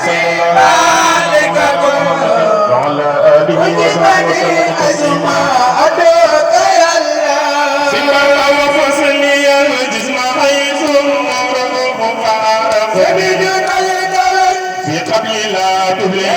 صلى الله على محمد وعلى آله وصحبه وسلم تسليما سمع وفصل يا الجسم حيث الروح فعرف في قبل لا تبلي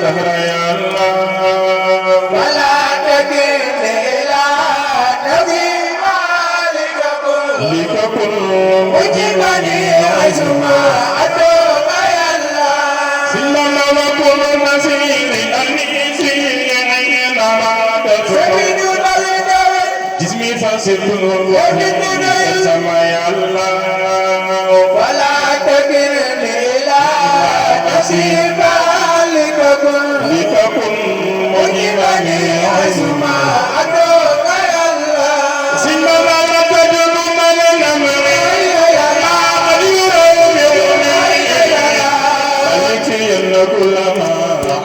دهر يا الله فلا تكن إلى نبي مالك لككل وجبني عزما أتوب يا الله سلم وكل نسير الأنيس يعين سبيل الدول جسمي فاسد وجدني سما يا الله فلا تكن إلى نبي مالك لككل وجبني عزما أتوب يا الله سلم وتجد من الأمر ما قد يروي أليكين كل ما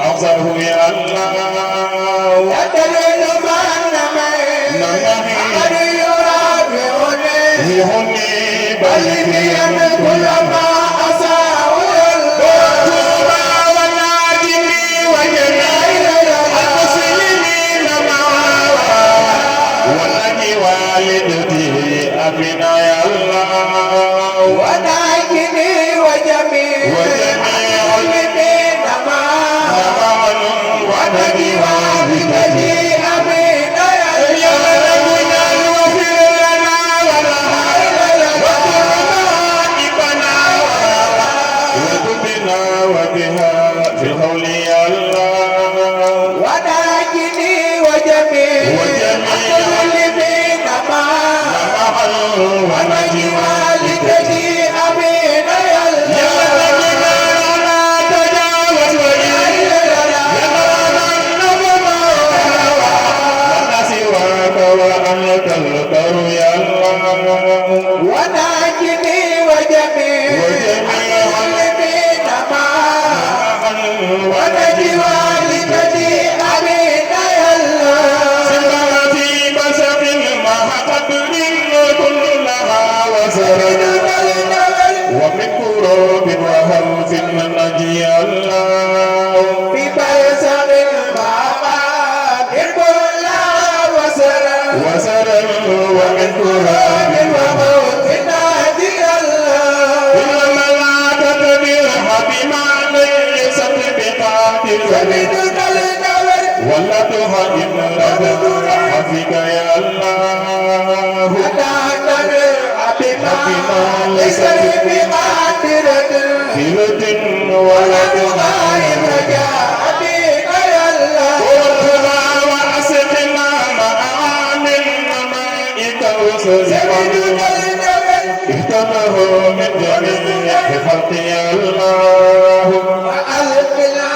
أعصاه يا الله يتلل من أحد يرافعني يهني بلغيا كل ما أساء طوبى والناجمي وجميع المسلمين معا والذي والدتي أبنا يا الله وناجني وجميع المسلمين معا ونجي والدتي أبينا يا في القول يا الله وناجني وجميع المسلمين معا ونجي والدتي أبينا يا الله وأنت البر يا الله وناجني وجميع المسلمين معا ونجي والدتي أبينا يا الله سمعتي بسق مع قدر كلها وسرد ومن كروب وهوف نجي الله في بيسر البابا بالكل وسرد ومن كروب وموت نادي الله إنما لا تتبع بما ليست بقاتل سبيل الدول ولا تهاجم حفيك يا الله ليس بقادرة كلة ولا تغايب رجاءتك يا الله وارتضى وأسقنا مع عامل مائك وسلم اهتمه من جميع خلق يا الله وألقنا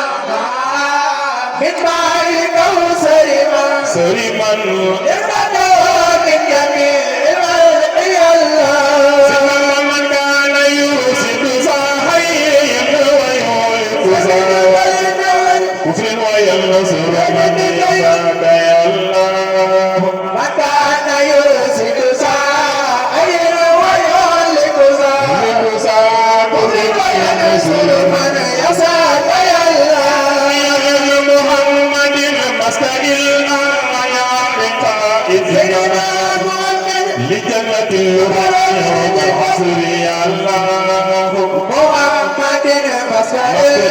من مائك وسلم سلما ارتضى من جميع خلق يا الله سلم من كان يوسف صاحيا ويهلك كفر وينصر من يشاك يا الله وكان يرسل سائر ويهلك سائر وينصر من يشاء يا الله محمد مستقل يا قائدنا لجنة الرحمن والحصر يا الله محمد مسائل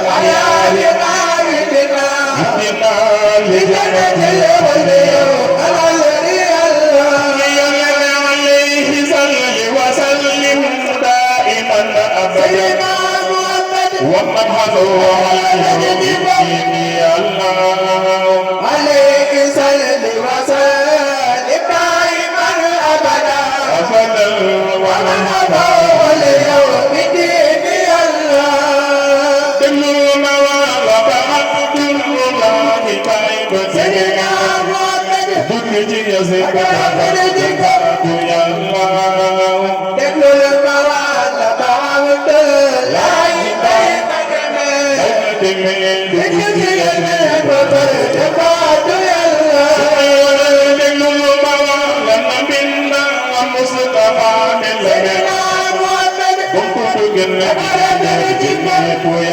الحياة قائدنا اهدنا لجنة لجنة الهدى يا الله عليه صل وسلم دائما ابدا سيدنا محمد ومن حضر عليه بالدين يا الله عليك صل وسلم دائما ابدا ابدا ومن حضر واليوم الدين يا الله دلونا وعبد الله طيب سيدنا محمد دنجي يزيد يا الله دخل الموال بعبد الله بين جميل دخل الموال بعبد الله يا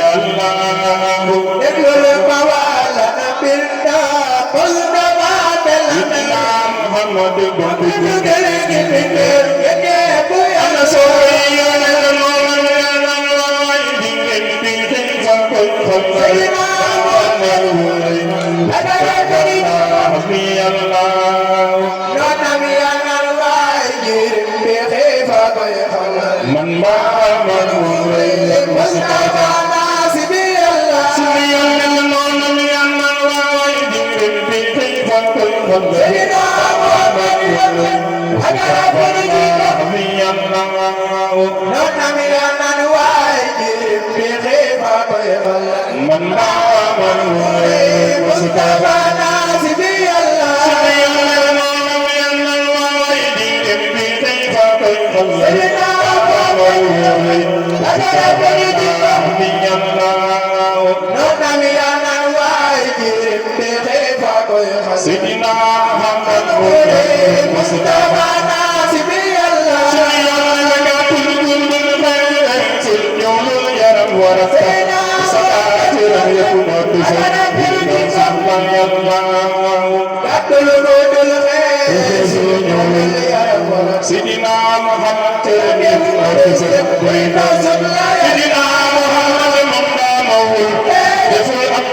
Sidina Muhammad Mustafa Nasibi Allah Sidina Muhammad Sidina Muhammad Mawul deful am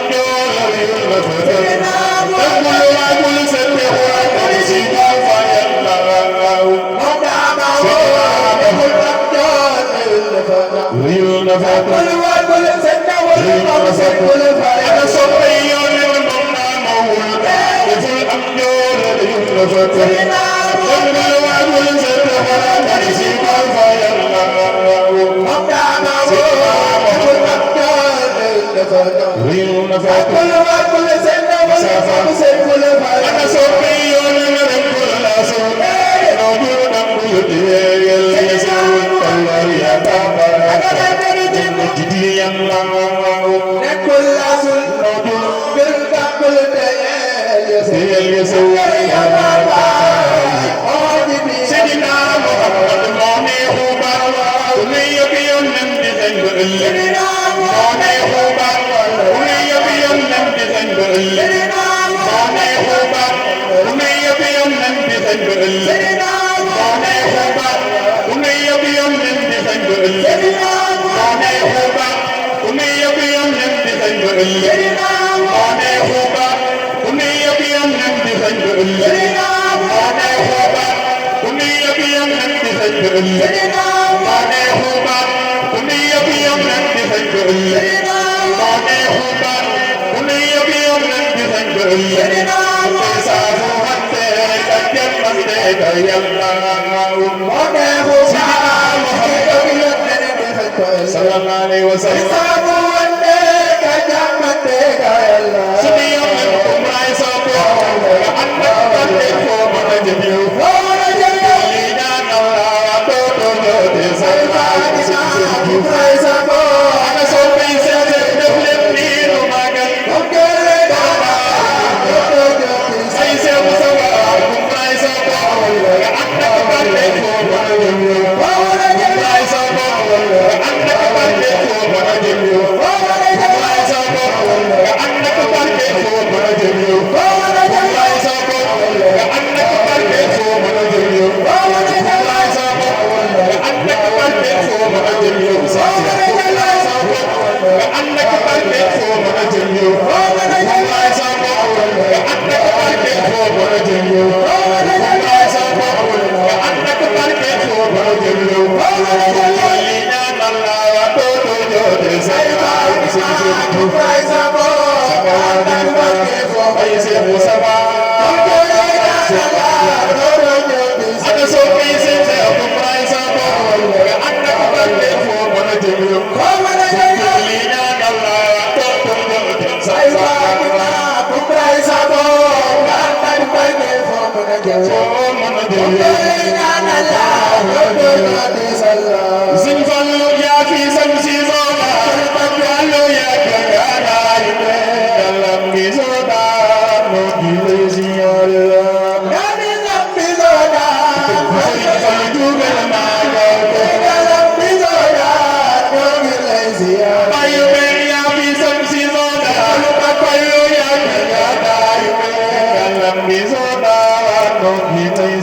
He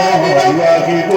Thank you.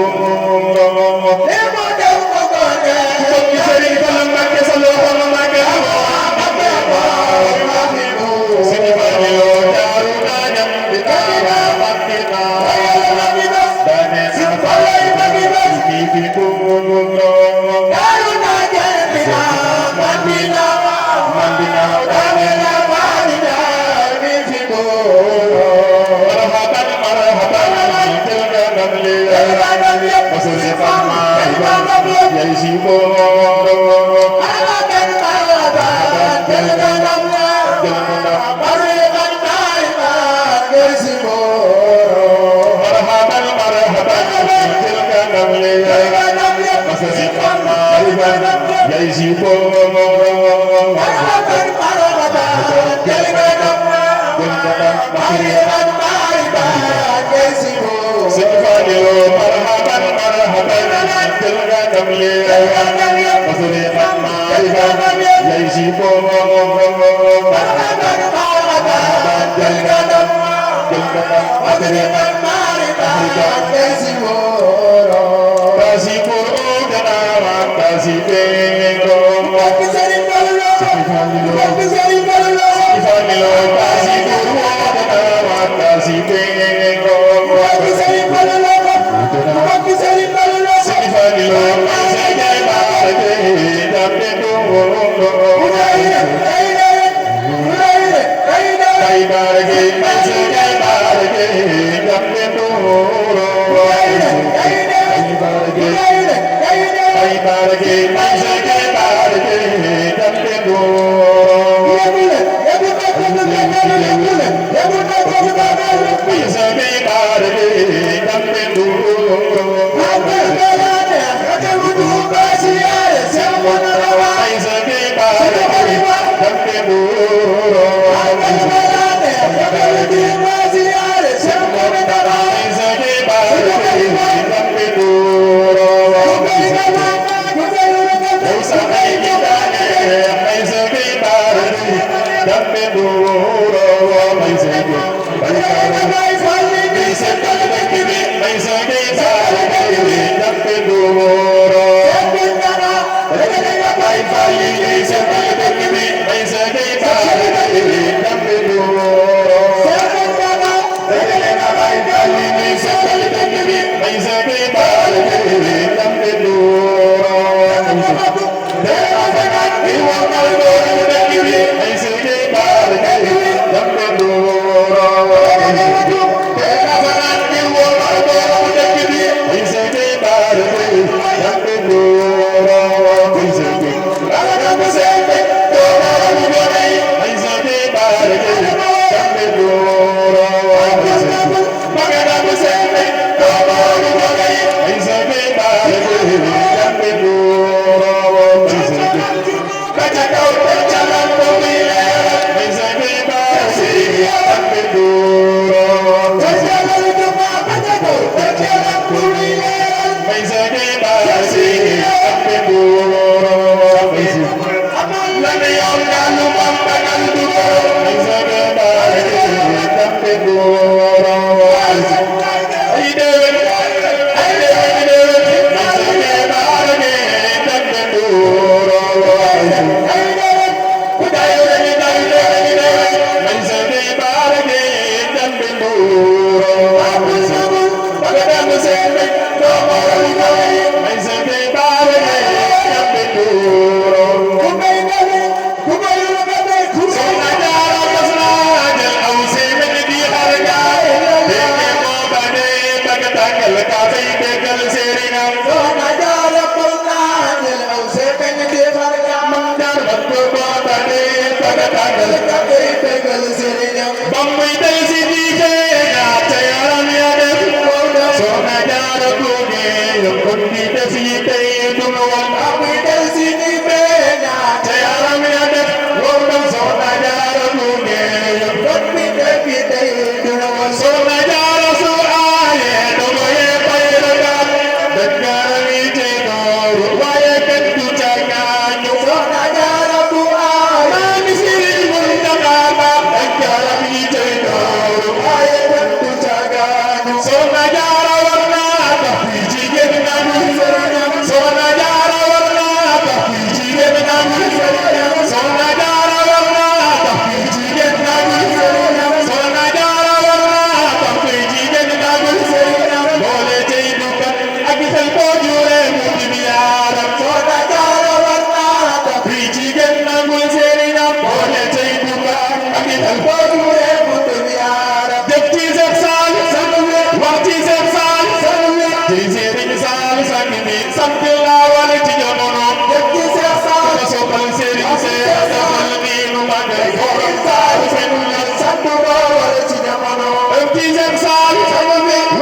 Serigne Sall sang bi sant laa wala ci jamono def ci Seex Saal ko soppal Serigne Seex defal ni nu magal borom Sall seen la sant ko wala ci jamono def ci Seex Sall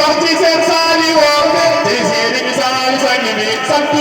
wax ci Seex Sall yi woo te Serigne Sall sang bi sant